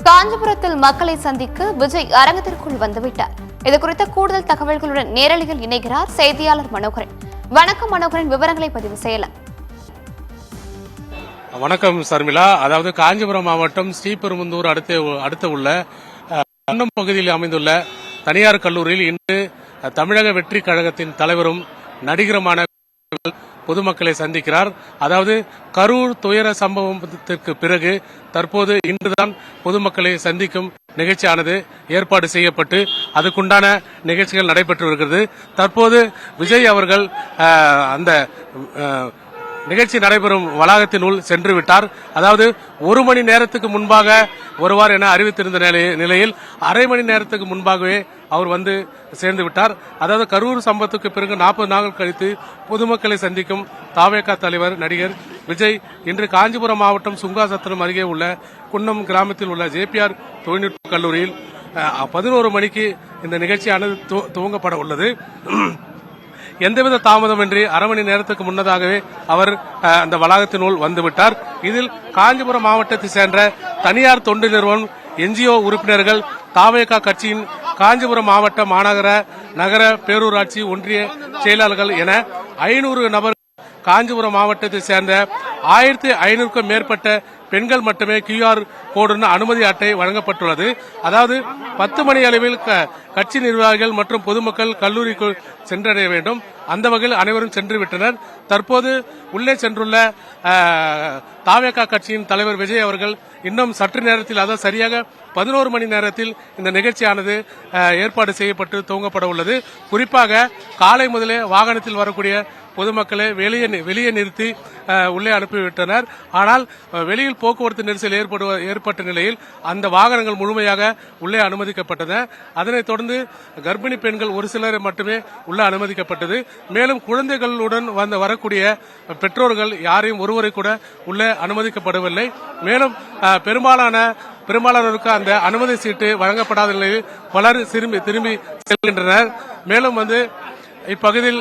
காஞ்சிபுரத்தில் மக்களை சந்திக்க விஜய் அரங்கத்திற்குள் வந்துவிட்டார். இதுகுறித்த கூடுதல் தகவல்களுடன் நேரலையில் இணைகிறார் செய்தியாளர் மனோகரன். வணக்கம் மனோகரன், விவரங்களை பதிவு செய்யலாம். வணக்கம் சர்மிளா. அதாவது காஞ்சிபுரம் மாவட்டம் ஸ்ரீபெரும்புதூர் அடுத்த உள்ள குன்னம் பகுதியில் அமைந்துள்ள தனியார் கல்லூரியில் இன்று தமிழக வெற்றி கழகத்தின் தலைவரும் நடிகருமான பொதுமக்களை சந்திக்கிறார். அதாவது கரூர் துயர சம்பவத்திற்கு பிறகு தற்போது இன்றுதான் பொதுமக்களை சந்திக்கும் நிகழ்ச்சியானது ஏற்பாடு செய்யப்பட்டு அதுக்குண்டான நிகழ்ச்சிகள் நடைபெற்று வருகிறது. தற்போது விஜய் அவர்கள் அந்த நிகழ்ச்சி நடைபெறும் வளாகத்தினுள் சென்று விட்டார். அதாவது 1 மணி நேரத்துக்கு முன்பாக வருவார் என அறிவித்திருந்த நிலையில் அரை மணி நேரத்துக்கு முன்பாகவே அவர் வந்து சேர்ந்து விட்டார். அதாவது கரூர் சம்பவத்துக்கு பிறகு 40 நாட்கள் கழித்து பொதுமக்களை சந்திக்கும் தவேகா தலைவர் நடிகர் விஜய் இன்று காஞ்சிபுரம் மாவட்டம் சுங்காசத்திரம் அருகே உள்ள குன்னம் கிராமத்தில் உள்ள ஜேபிஆர் தொழில்நுட்ப கல்லூரியில் 11 மணிக்கு இந்த நிகழ்ச்சியானது துவங்கப்பட உள்ளது. எந்தவித தாமதமின்றி அரை மணி நேரத்துக்கு முன்னதாகவே அவர் அந்த வளாகத்தினுள் வந்துவிட்டார். இதில் காஞ்சிபுரம் மாவட்டத்தை சேர்ந்த தனியார் தொண்டு நிறுவனம், என்ஜிஓ உறுப்பினர்கள், தவேகா கட்சியின் காஞ்சிபுரம் மாவட்ட மாநகர நகர பேரூராட்சி ஒன்றிய செயலாளர்கள் என 500 நபர்கள் காஞ்சிபுரம் மாவட்டத்தை சேர்ந்த 1500க்கும் மேற்பட்ட பெண்கள் மட்டுமே QR கோடுன்னு அனுமதி அட்டை வழங்கப்பட்டுள்ளது. அதாவது 10 மணி அளவில் கட்சி நிர்வாகிகள் மற்றும் பொதுமக்கள் கல்லூரிக்கு சென்றடைய வேண்டும். அந்த வகையில் அனைவரும் சென்று விட்டனர். தற்போது உள்ளே சென்றுள்ள தவேகா கட்சியின் தலைவர் விஜய் அவர்கள் இன்னும் சற்று நேரத்தில், அதாவது சரியாக 11 மணி நேரத்தில் இந்த நிகழ்ச்சியானது ஏற்பாடு செய்யப்பட்டு துவங்கப்பட உள்ளது. குறிப்பாக காலை முதலே வாகனத்தில் வரக்கூடிய பொதுமக்களை வெளியே நிறுத்தி உள்ளே அனுப்பிவிட்டனர். ஆனால் வெளியில் போக்குவரத்து நெரிசல் ஏற்பட்ட நிலையில் அந்த வாகனங்கள் முழுமையாக உள்ளே அனுமதிக்கப்பட்டன. அதனைத் தொடர்ந்து கர்ப்பிணி பெண்கள் ஒரு சிலர் மட்டுமே உள்ளே அனுமதிக்கப்பட்டது. மேலும் குழந்தைகளுடன் வரக்கூடிய பெற்றோர்கள் யாரையும் ஒருவரை கூட உள்ளே அனுமதிக்கப்படவில்லை. மேலும் பெரும்பாலானோருக்கு அந்த அனுமதி சீட்டு வழங்கப்படாத நிலையில் பலர் திரும்பி செல்கின்றனர். மேலும் இப்பகுதியில்